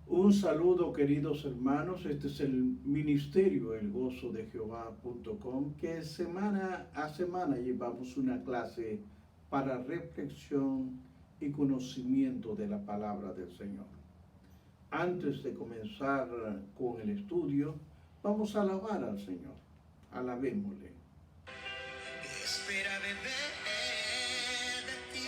Un saludo, queridos hermanos. Este es el ministerio elgozodejehová.com, que semana a semana llevamos una clase para reflexión y conocimiento de la palabra del Señor. Antes de comenzar con el estudio, vamos a alabar al Señor. Alabémosle. Espera beber de ti.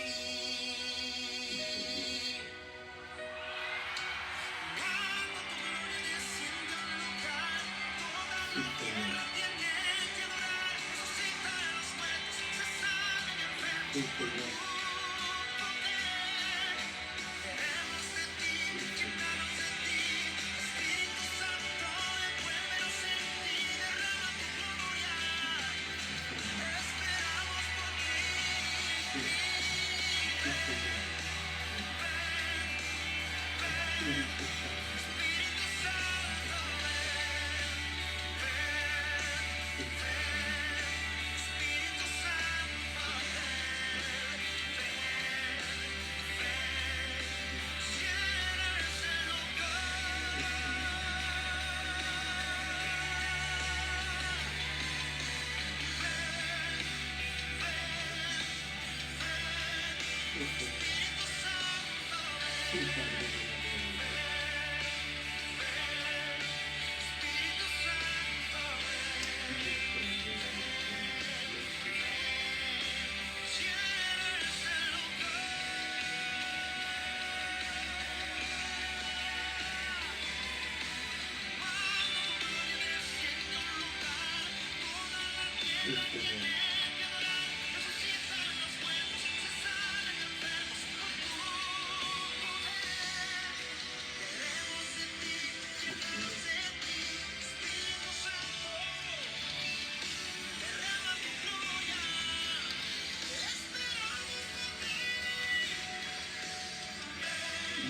Sí, Señor.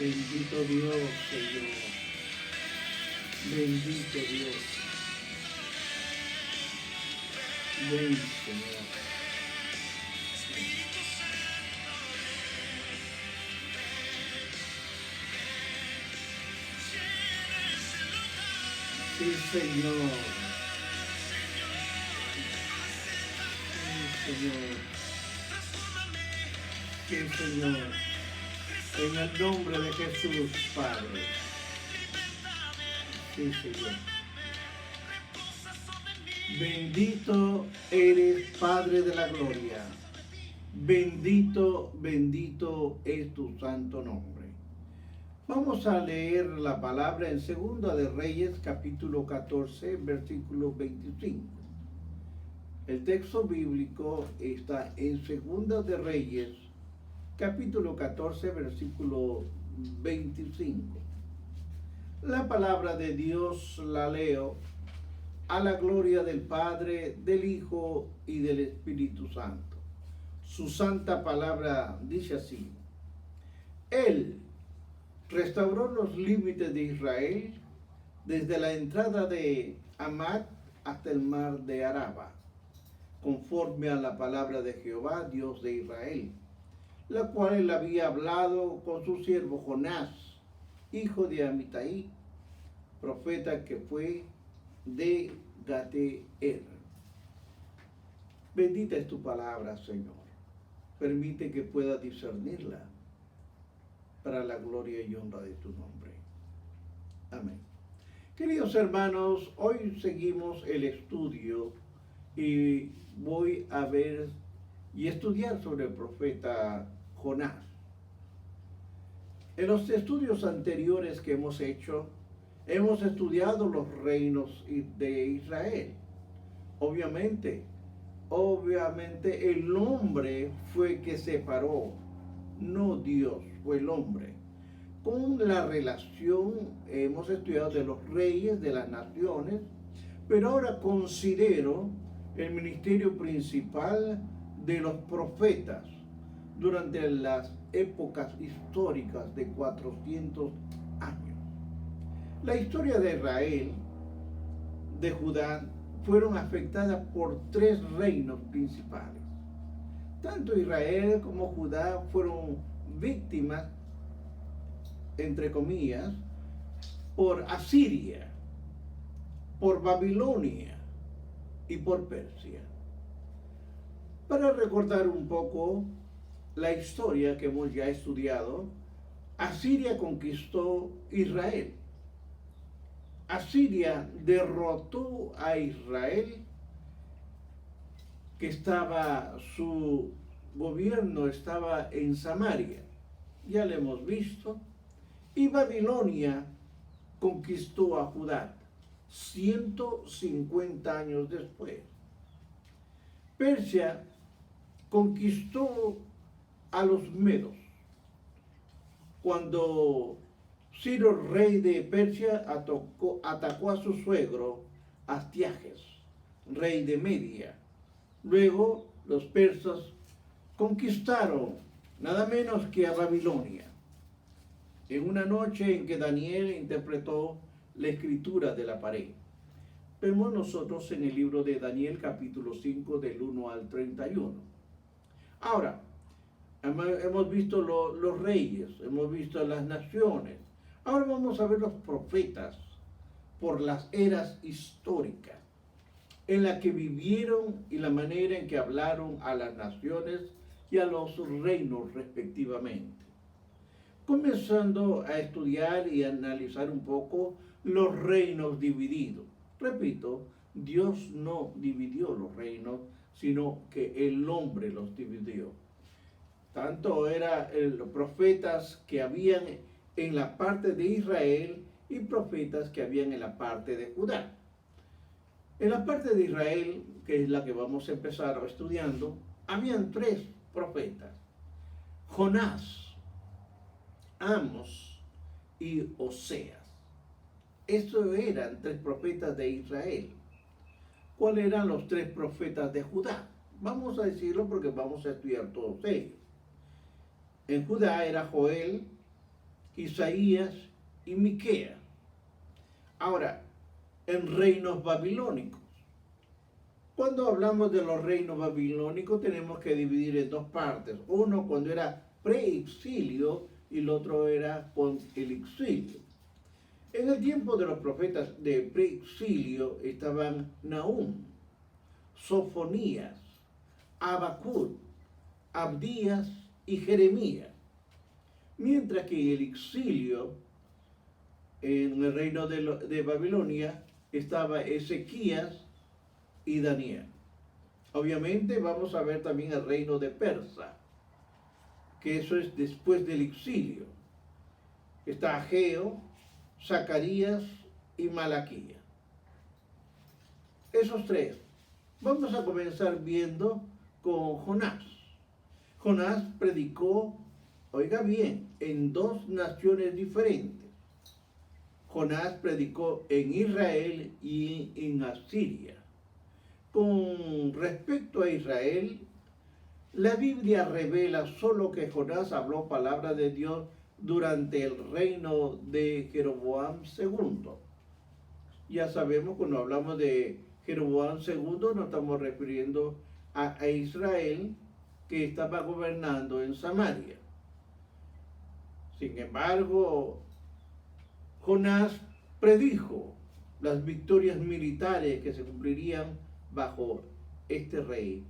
Bendito Dios, Señor. Bendito Dios. Ven, Señor. Sí, Señor. Sí, Señor. Sí, Señor. En el nombre de Jesús, Padre. Sí, Señor. Bendito eres, Padre de la gloria. Bendito, bendito es tu santo nombre. Vamos a leer la palabra en Segunda de Reyes, capítulo 14, versículo 25. El texto bíblico está en Segunda de Reyes, capítulo 14, versículo 25. La palabra de Dios la leo a la gloria del Padre, del Hijo y del Espíritu Santo. Su santa palabra dice así: Él restauró los límites de Israel desde la entrada de Hamat hasta el mar de Araba, conforme a la palabra de Jehová, Dios de Israel, la cual él había hablado con su siervo Jonás, hijo de Amitai, profeta que fue de Gateer. Bendita es tu palabra, Señor. Permite que pueda discernirla para la gloria y honra de tu nombre. Amén. Queridos hermanos, hoy seguimos el estudio y voy a ver y estudiar sobre el profeta Jonás. En los estudios anteriores que hemos hecho, hemos estudiado los reinos de Israel. Obviamente el hombre fue que separó, no Dios, fue el hombre. Con la relación hemos estudiado de los reyes, de las naciones, pero ahora considero el ministerio principal de los profetas durante las épocas históricas de 400 años. La historia de Israel, de Judá, fueron afectadas por tres reinos principales. Tanto Israel como Judá fueron víctimas, entre comillas, por Asiria, por Babilonia y por Persia. Para recordar un poco la historia que hemos ya estudiado, Asiria conquistó Israel. Asiria derrotó a Israel, que su gobierno estaba en Samaria, ya lo hemos visto, y Babilonia conquistó a Judá 150 años después. Persia conquistó a los medos. Cuando Ciro, rey de Persia, atacó a su suegro Astiages, rey de Media. Luego los persas conquistaron nada menos que a Babilonia. En una noche en que Daniel interpretó la escritura de la pared. Vemos nosotros en el libro de Daniel capítulo 5 del 1 al 31. Ahora, hemos visto los reyes, hemos visto las naciones. Ahora vamos a ver los profetas por las eras históricas en la que vivieron y la manera en que hablaron a las naciones y a los reinos respectivamente. Comenzando a estudiar y analizar un poco los reinos divididos. Repito, Dios no dividió los reinos, sino que el hombre los dividió. Tanto eran los profetas que habían en la parte de Israel y profetas que habían en la parte de Judá. En la parte de Israel, que es la que vamos a empezar estudiando, habían 3 profetas: Jonás, Amos y Oseas. Estos eran 3 profetas de Israel. ¿Cuáles eran los 3 profetas de Judá? Vamos a decirlo porque vamos a estudiar todos ellos. En Judá era Joel, Isaías y Miqueas. Ahora, en reinos babilónicos. Cuando hablamos de los reinos babilónicos tenemos que dividir en 2 partes. Uno cuando era preexilio y el otro era con el exilio. En el tiempo de los profetas de preexilio estaban Nahum, Sofonías, Habacuc, Abdías y Jeremías. Mientras que en el exilio, en el reino de Babilonia, estaba Ezequías y Daniel. Obviamente vamos a ver también el reino de Persa, que eso es después del exilio. Está Ageo, Zacarías y Malaquías. Esos 3. Vamos a comenzar viendo con Jonás. Jonás predicó, oiga bien, en 2 naciones diferentes. Jonás predicó en Israel y en Asiria. Con respecto a Israel, la Biblia revela solo que Jonás habló palabra de Dios durante el reino de Jeroboam II. Ya sabemos, cuando hablamos de Jeroboam II, nos estamos refiriendo a Israel, que estaba gobernando en Samaria. Sin embargo, Jonás predijo las victorias militares que se cumplirían bajo este rey,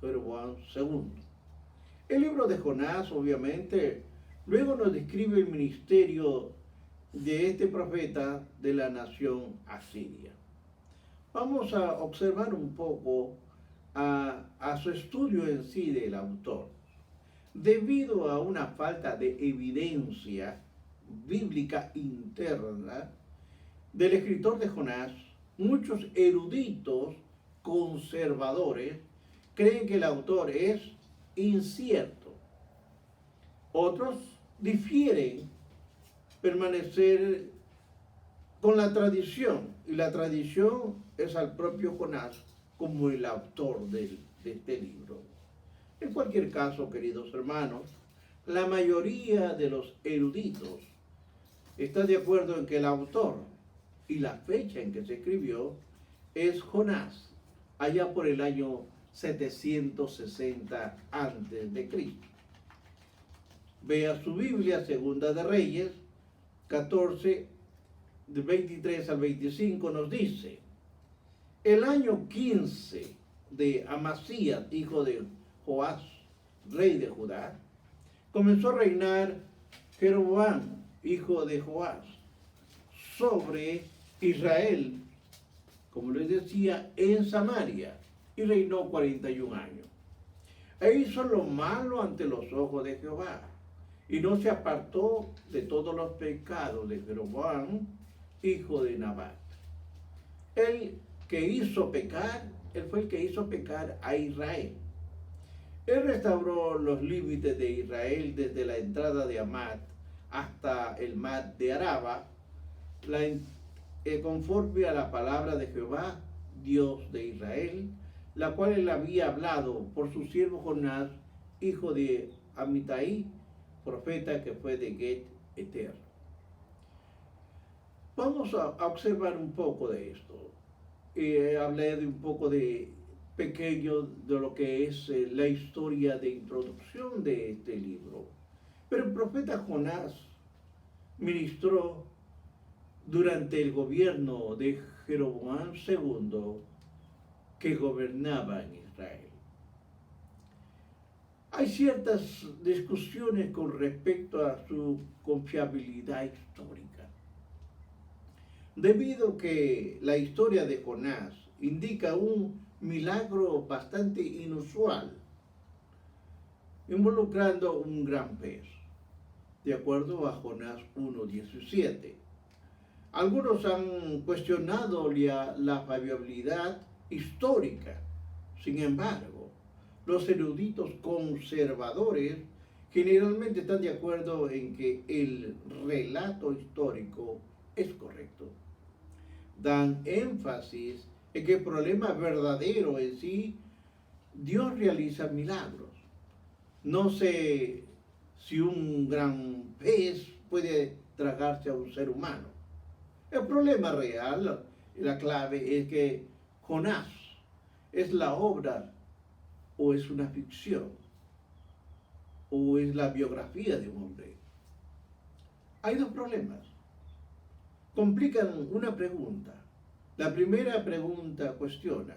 Jeroboam II. El libro de Jonás, obviamente, luego nos describe el ministerio de este profeta de la nación asiria. Vamos a observar un poco a su estudio en sí del autor. Debido a una falta de evidencia bíblica interna del escritor de Jonás, muchos eruditos conservadores creen que el autor es incierto. Otros difieren permanecer con la tradición, y la tradición es al propio Jonás como el autor de este libro. En cualquier caso, queridos hermanos, la mayoría de los eruditos está de acuerdo en que el autor y la fecha en que se escribió es Jonás, allá por el año 760 a.C. Vea su Biblia, Segunda de Reyes 14, del 23 al 25 nos dice: el año 15 de Amasías, hijo de Joás, rey de Judá, comenzó a reinar Jeroboam, hijo de Joás, sobre Israel, como les decía, en Samaria, y reinó 41 años. E hizo lo malo ante los ojos de Jehová, y no se apartó de todos los pecados de Jeroboam, hijo de Nabat. Él fue el que hizo pecar a Israel. Él restauró los límites de Israel desde la entrada de Hamat hasta el mar de Araba, conforme a la palabra de Jehová, Dios de Israel, la cual él había hablado por su siervo Jonás, hijo de Amitai, profeta que fue de Get Eter. Vamos a observar un poco de esto. Hablé de un poco de pequeño de lo que es la historia de introducción de este libro. Pero el profeta Jonás ministró durante el gobierno de Jeroboam II, que gobernaba en Israel. Hay ciertas discusiones con respecto a su confiabilidad histórica, debido a que la historia de Jonás indica un milagro bastante inusual, involucrando un gran pez, de acuerdo a Jonás 1:17. Algunos han cuestionado la fiabilidad histórica. Sin embargo, los eruditos conservadores generalmente están de acuerdo en que el relato histórico es correcto. Dan énfasis en que el problema verdadero en sí, Dios realiza milagros. No sé si un gran pez puede tragarse a un ser humano. El problema real, la clave es que Jonás es la obra o es una ficción o es la biografía de un hombre. Hay dos problemas. Complican una pregunta. La primera pregunta cuestiona: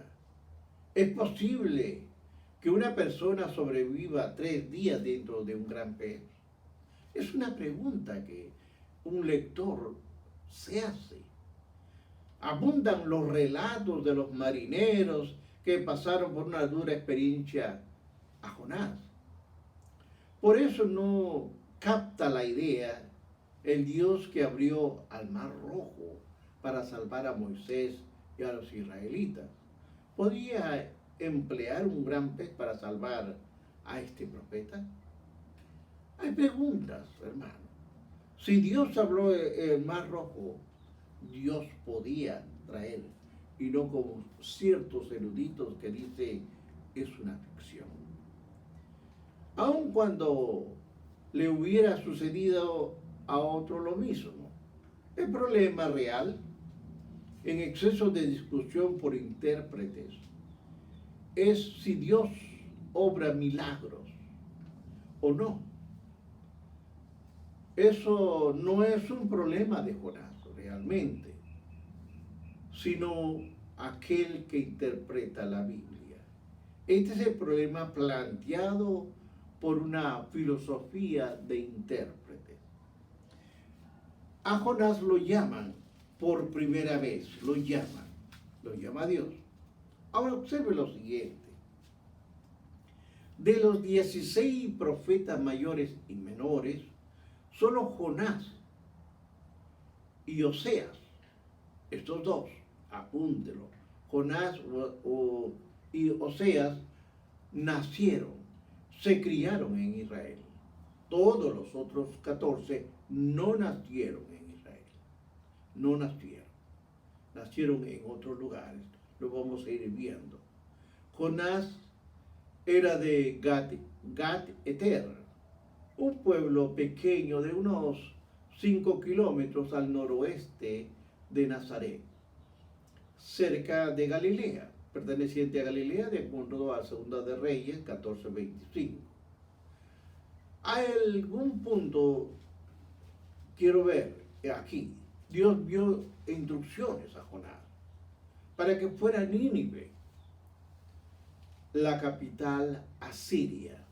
¿es posible que una persona sobreviva 3 días dentro de un gran pez? Es una pregunta que un lector se hace. Abundan los relatos de los marineros que pasaron por una dura experiencia a Jonás. Por eso no capta la idea el Dios que abrió al Mar Rojo para salvar a Moisés y a los israelitas. ¿Podía emplear un gran pez para salvar a este profeta? Hay preguntas, hermano. Si Dios abrió el Mar Rojo, Dios podía traer, y no como ciertos eruditos que dicen es una ficción. Aun cuando le hubiera sucedido a otro lo mismo, el problema real, en exceso de discusión por intérpretes, es si Dios obra milagros o no. Eso no es un problema de Jonás realmente, sino aquel que interpreta la Biblia. Este es el problema planteado por una filosofía de intérpretes. A Jonás lo llaman por primera vez, lo llama Dios. Ahora observe lo siguiente. De los 16 profetas mayores y menores, solo Jonás y Oseas, estos dos, apúntelo, Jonás y Oseas nacieron, se criaron en Israel. Todos los otros 14 no nacieron en Israel, no nacieron en otros lugares, lo vamos a ir viendo. Jonás era de Gat Eter, un pueblo pequeño de unos 5 kilómetros al noroeste de Nazaret, cerca de Galilea, perteneciente a Galilea, de acuerdo a 2 de Reyes 14:25. A algún punto quiero ver aquí Dios dio instrucciones a Jonás para que fuera a Nínive, la capital asiria.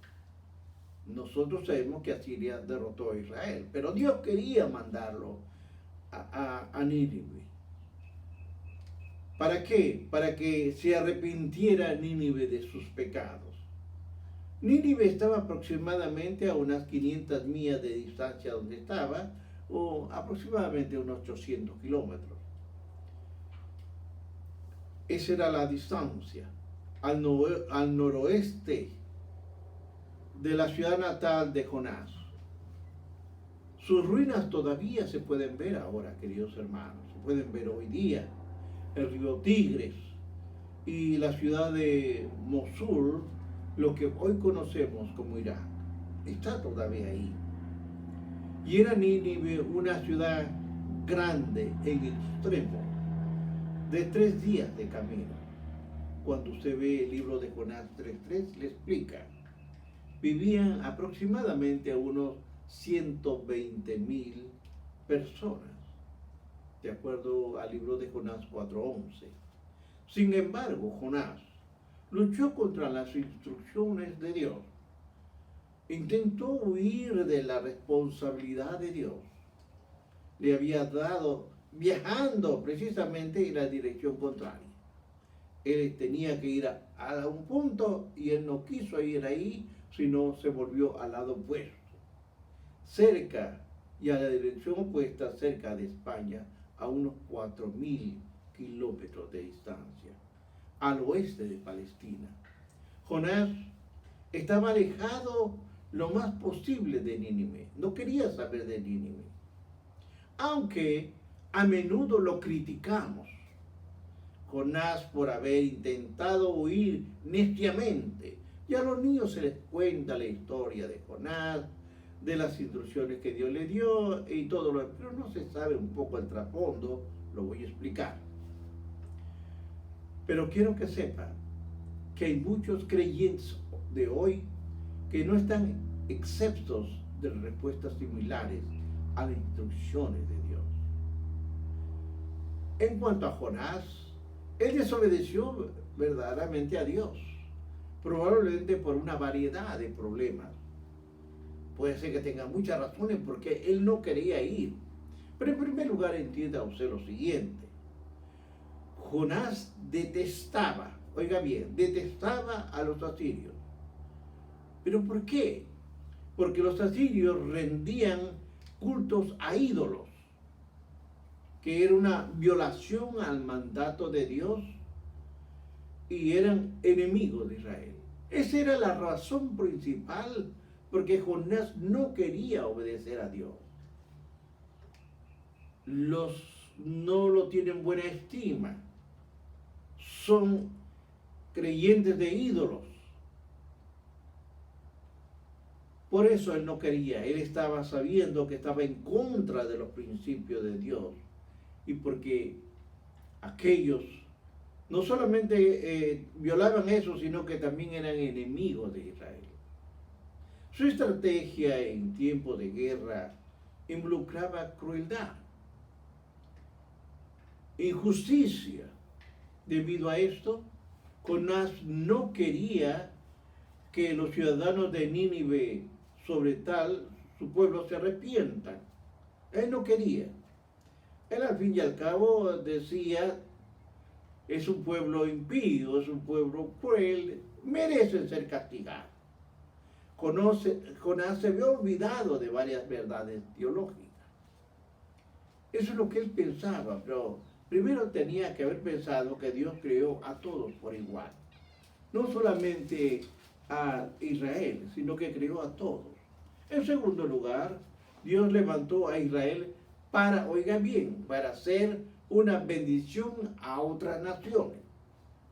Nosotros sabemos que Asiria derrotó a Israel, pero Dios quería mandarlo a Nínive. ¿Para qué? Para que se arrepintiera Nínive de sus pecados. Nínive estaba aproximadamente a unas 500 millas de distancia donde estaba, o aproximadamente unos 800 kilómetros. Esa era la distancia. Al noroeste de la ciudad natal de Jonás. Sus ruinas todavía se pueden ver ahora, queridos hermanos. Se pueden ver hoy día. El río Tigres y la ciudad de Mosul, lo que hoy conocemos como Irak, está todavía ahí. Y era Nínive una ciudad grande en extremo, de 3 días de camino. Cuando usted ve el libro de Jonás 3:3, le explica. Vivían aproximadamente a unos 120,000 personas, de acuerdo al libro de Jonás 4:11. Sin embargo, Jonás luchó contra las instrucciones de Dios. Intentó huir de la responsabilidad de Dios. Le había dado viajando precisamente en la dirección contraria. Él tenía que ir a un punto y él no quiso ir ahí, sino se volvió al lado opuesto. Cerca y a la dirección opuesta, cerca de España, a unos 4,000 kilómetros de distancia, al oeste de Palestina. Jonás estaba alejado lo más posible de Nínive. No quería saber de Nínive. Aunque a menudo lo criticamos. Jonás por haber intentado huir neciamente. Y a los niños se les cuenta la historia de Jonás, de las instrucciones que Dios le dio y todo lo demás. Pero no se sabe un poco el trasfondo, lo voy a explicar. Pero quiero que sepan que hay muchos creyentes de hoy que no están exentos de respuestas similares a las instrucciones de Dios. En cuanto a Jonás, él desobedeció verdaderamente a Dios, probablemente por una variedad de problemas. Puede ser que tenga muchas razones porque él no quería ir. Pero en primer lugar entienda usted lo siguiente. Jonás detestaba, oiga bien, detestaba a los asirios. ¿Pero por qué? Porque los asirios rendían cultos a ídolos, que era una violación al mandato de Dios y eran enemigos de Israel. Esa era la razón principal porque Jonás no quería obedecer a Dios. No lo tienen buena estima. Son creyentes de ídolos. Por eso él no quería. Él estaba sabiendo que estaba en contra de los principios de Dios. Y porque aquellos no solamente violaban eso, sino que también eran enemigos de Israel. Su estrategia en tiempo de guerra involucraba crueldad, injusticia. Debido a esto, Jonás no quería que los ciudadanos de Nínive, sobre tal, su pueblo, se arrepientan. Él no quería. Él al fin y al cabo decía, es un pueblo impío, es un pueblo cruel, merecen ser castigados. Jonás se había olvidado de varias verdades teológicas. Eso es lo que él pensaba, pero primero tenía que haber pensado que Dios creó a todos por igual. No solamente a Israel, sino que creó a todos. En segundo lugar, Dios levantó a Israel para, oiga bien, para ser una bendición a otras naciones.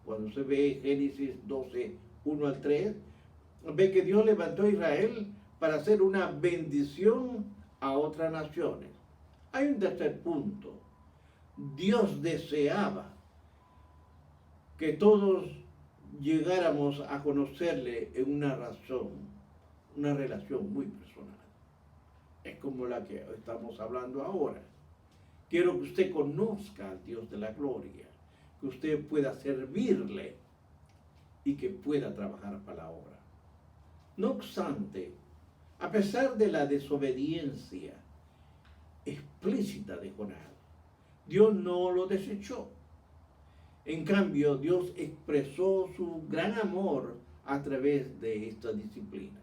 Cuando se ve Génesis 12, 1 al 3, ve que Dios levantó a Israel para ser una bendición a otras naciones. Hay un tercer punto. Dios deseaba que todos llegáramos a conocerle en una relación muy personal. Es como la que estamos hablando ahora. Quiero que usted conozca al Dios de la gloria, que usted pueda servirle y que pueda trabajar para la obra. No obstante, a pesar de la desobediencia explícita de Jonás, Dios no lo desechó. En cambio, Dios expresó su gran amor a través de esta disciplina.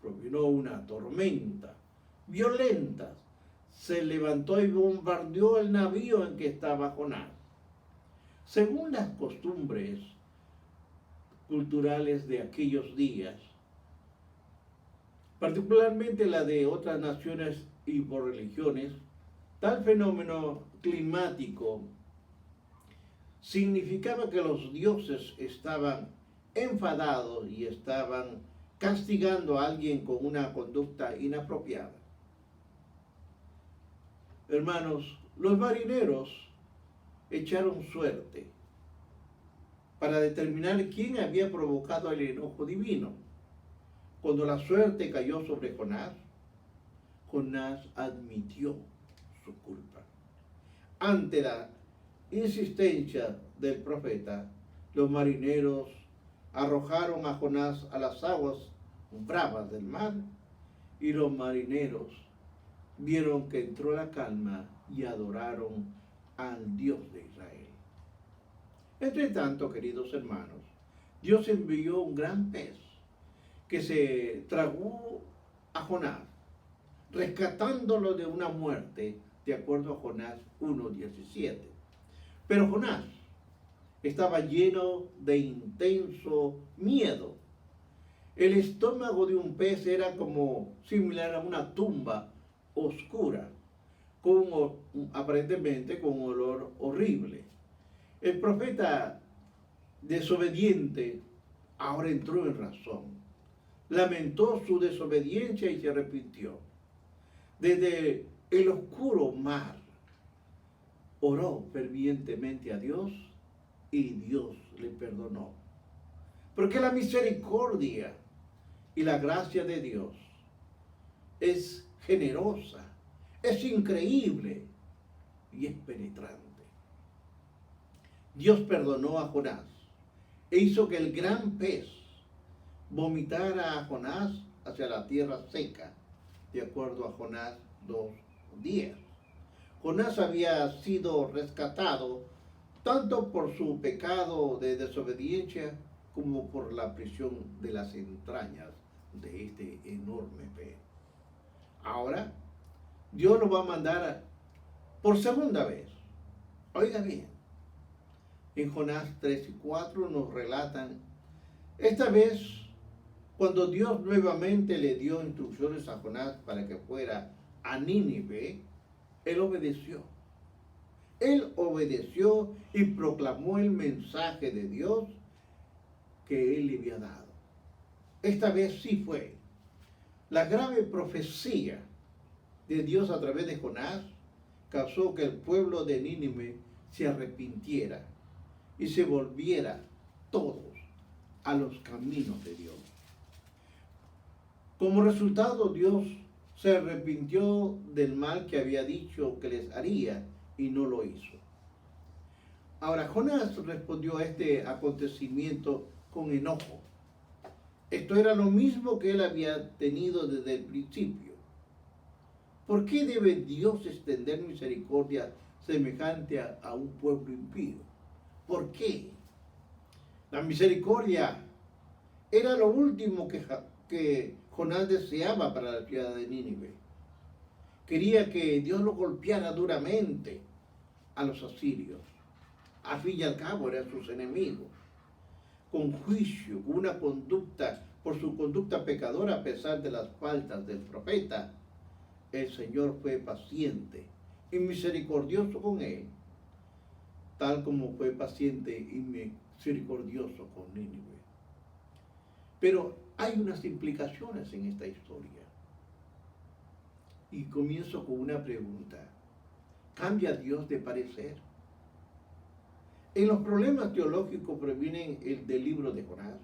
Provino una tormenta violenta, se levantó y bombardeó el navío en que estaba Jonás. Según las costumbres culturales de aquellos días, particularmente la de otras naciones y por religiones, tal fenómeno climático significaba que los dioses estaban enfadados y estaban castigando a alguien con una conducta inapropiada. Hermanos, los marineros echaron suerte para determinar quién había provocado el enojo divino. Cuando la suerte cayó sobre Jonás, Jonás admitió su culpa. Ante la insistencia del profeta, los marineros arrojaron a Jonás a las aguas bravas del mar, y los marineros vieron que entró la calma y adoraron al Dios de Israel. Entre tanto, queridos hermanos, Dios envió un gran pez que se tragó a Jonás, rescatándolo de una muerte, de acuerdo a Jonás 1:17. Pero Jonás estaba lleno de intenso miedo. El estómago de un pez era como similar a una tumba oscura, aparentemente con un olor horrible. El profeta desobediente ahora entró en razón. Lamentó su desobediencia y se arrepintió. Desde el oscuro mar oró fervientemente a Dios y Dios le perdonó. Porque la misericordia y la gracia de Dios es generosa, es increíble y es penetrante. Dios perdonó a Jonás e hizo que el gran pez vomitara a Jonás hacia la tierra seca, de acuerdo a Jonás 2:10. Jonás había sido rescatado tanto por su pecado de desobediencia como por la prisión de las entrañas de este enorme pez. Ahora, Dios lo va a mandar por segunda vez. Oiga bien, en Jonás 3:4 nos relatan, esta vez, cuando Dios nuevamente le dio instrucciones a Jonás para que fuera a Nínive, él obedeció. Él obedeció y proclamó el mensaje de Dios que él le había dado. Esta vez sí fue. La grave profecía de Dios a través de Jonás causó que el pueblo de Nínive se arrepintiera y se volviera todos a los caminos de Dios. Como resultado, Dios se arrepintió del mal que había dicho que les haría y no lo hizo. Ahora, Jonás respondió a este acontecimiento con enojo. Esto era lo mismo que él había tenido desde el principio. ¿Por qué debe Dios extender misericordia semejante a un pueblo impío? ¿Por qué? La misericordia era lo último que Jonás deseaba para la ciudad de Nínive. Quería que Dios lo golpeara duramente a los asirios. Al fin y al cabo eran sus enemigos. Con juicio, con una conducta, por su conducta pecadora a pesar de las faltas del profeta, el Señor fue paciente y misericordioso con él, tal como fue paciente y misericordioso con Nínive. Pero hay unas implicaciones en esta historia. Y comienzo con una pregunta. ¿Cambia Dios de parecer? En los problemas teológicos provienen del libro de Jonás.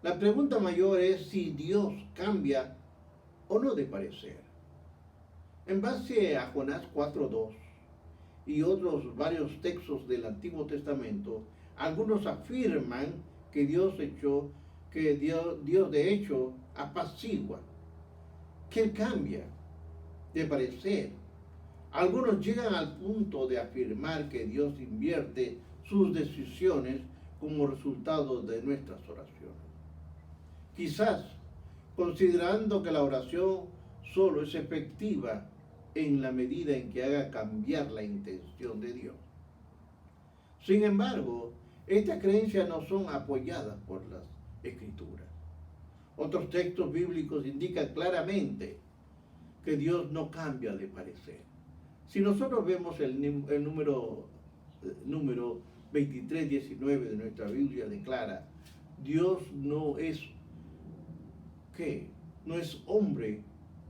La pregunta mayor es si Dios cambia o no de parecer. En base a Jonás 4:2 y otros varios textos del Antiguo Testamento, algunos afirman que Dios de hecho apacigua, que Él cambia de parecer. Algunos llegan al punto de afirmar que Dios invierte sus decisiones como resultado de nuestras oraciones. Quizás considerando que la oración solo es efectiva en la medida en que haga cambiar la intención de Dios. Sin embargo, estas creencias no son apoyadas por las Escrituras. Otros textos bíblicos indican claramente que Dios no cambia de parecer. Si nosotros vemos el número 23:19 de nuestra Biblia, declara: Dios no es ¿qué? No es hombre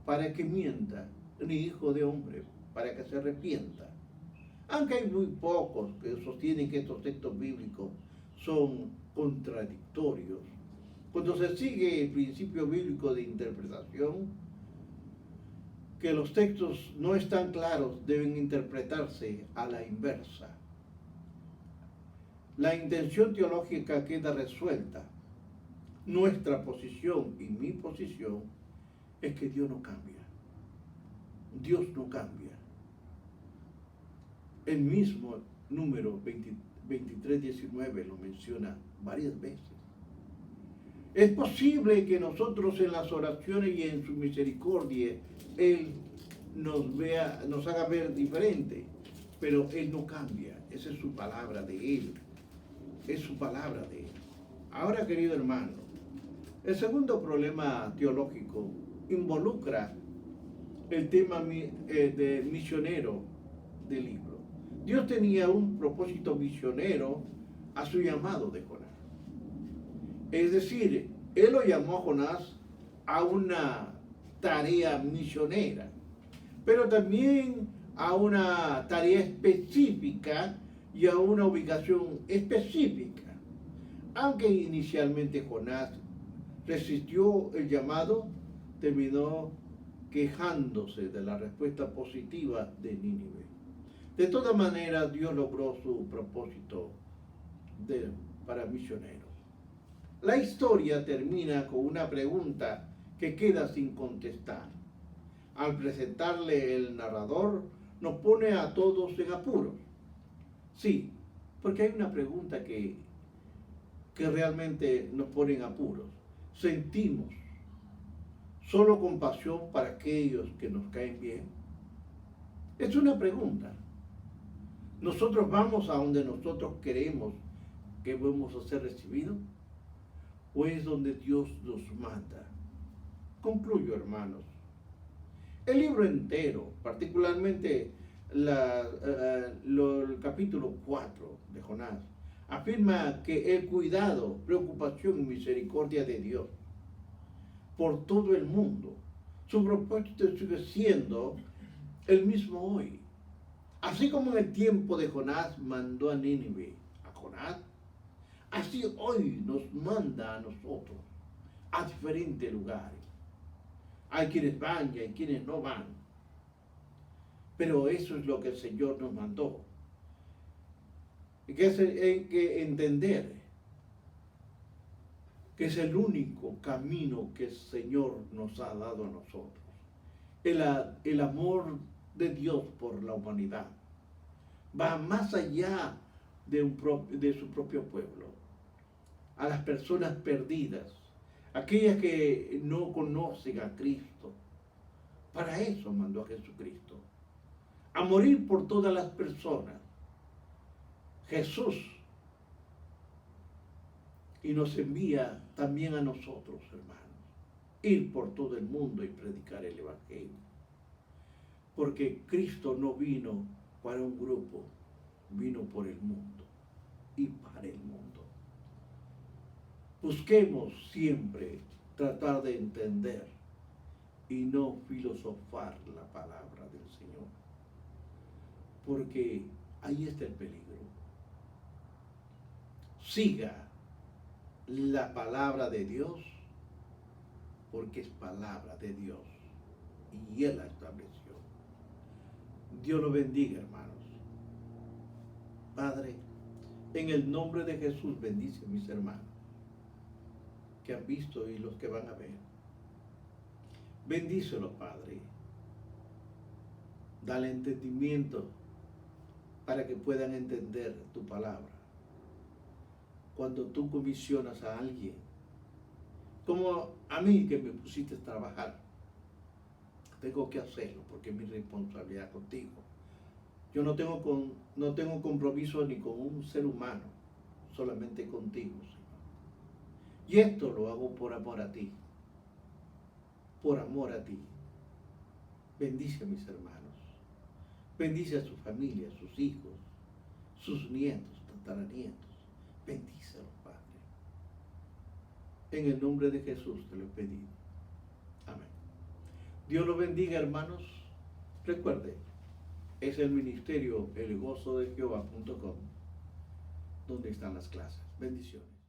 para que mienta, ni hijo de hombre para que se arrepienta. Aunque hay muy pocos que sostienen que estos textos bíblicos son contradictorios, cuando se sigue el principio bíblico de interpretación, que los textos no están claros, deben interpretarse a la inversa. La intención teológica queda resuelta. Nuestra posición y mi posición es que Dios no cambia. Dios no cambia. El mismo número 23:19 lo menciona varias veces. Es posible que nosotros en las oraciones y en su misericordia Él nos haga ver diferente, pero Él no cambia. Esa es su palabra de Él. Es su palabra de Él. Ahora, querido hermano, el segundo problema teológico involucra el tema de misionero del libro. Dios tenía un propósito misionero a su llamado de Jonás. Es decir, Él lo llamó a Jonás a una tarea misionera, pero también a una tarea específica y a una ubicación específica. Aunque inicialmente Jonás resistió el llamado, terminó quejándose de la respuesta positiva de Nínive. De todas maneras, Dios logró su propósito para misioneros. La historia termina con una pregunta que queda sin contestar. Al presentarle el narrador, nos pone a todos en apuros. Sí, porque hay una pregunta que realmente nos pone en apuros. Sentimos solo compasión para aquellos que nos caen bien. Es una pregunta. ¿Nosotros vamos a donde nosotros queremos que vamos a ser recibidos? ¿O es donde Dios nos manda? Concluyo, hermanos. El libro entero, particularmente el capítulo 4 de Jonás, afirma que el cuidado, preocupación y misericordia de Dios por todo el mundo, su propósito sigue siendo el mismo hoy. Así como en el tiempo de Jonás mandó a Nínive a Jonás, así hoy nos manda a nosotros a diferentes lugares. Hay quienes van y hay quienes no van. Pero eso es lo que el Señor nos mandó. Y que hay que entender que es el único camino que el Señor nos ha dado a nosotros. El amor de Dios por la humanidad va más allá de su propio pueblo, a las personas perdidas, aquellas que no conocen a Cristo. Para eso mandó a Jesucristo, a morir por todas las personas. Jesús, y nos envía también a nosotros, hermanos, ir por todo el mundo y predicar el Evangelio. Porque Cristo no vino para un grupo, vino por el mundo y para el mundo. Busquemos siempre tratar de entender y no filosofar la palabra del Señor, porque ahí está el peligro. Siga la palabra de Dios, porque es palabra de Dios y Él la estableció. Dios lo bendiga, hermanos. Padre, en el nombre de Jesús, bendice a mis hermanos que han visto y los que van a ver. Bendícelos, Padre. Dale entendimiento para que puedan entender tu palabra. Cuando tú comisionas a alguien, como a mí que me pusiste a trabajar, tengo que hacerlo porque es mi responsabilidad contigo. Yo no tengo compromiso ni con un ser humano, solamente contigo, Señor. Y esto lo hago por amor a ti, por amor a ti. Bendice a mis hermanos, bendice a su familia, a sus hijos, sus nietos, tataranietos. Bendícelos, Padre. En el nombre de Jesús te lo he pedido. Amén. Dios los bendiga, hermanos. Recuerde, es el ministerio elgozodejehová.com donde están las clases. Bendiciones.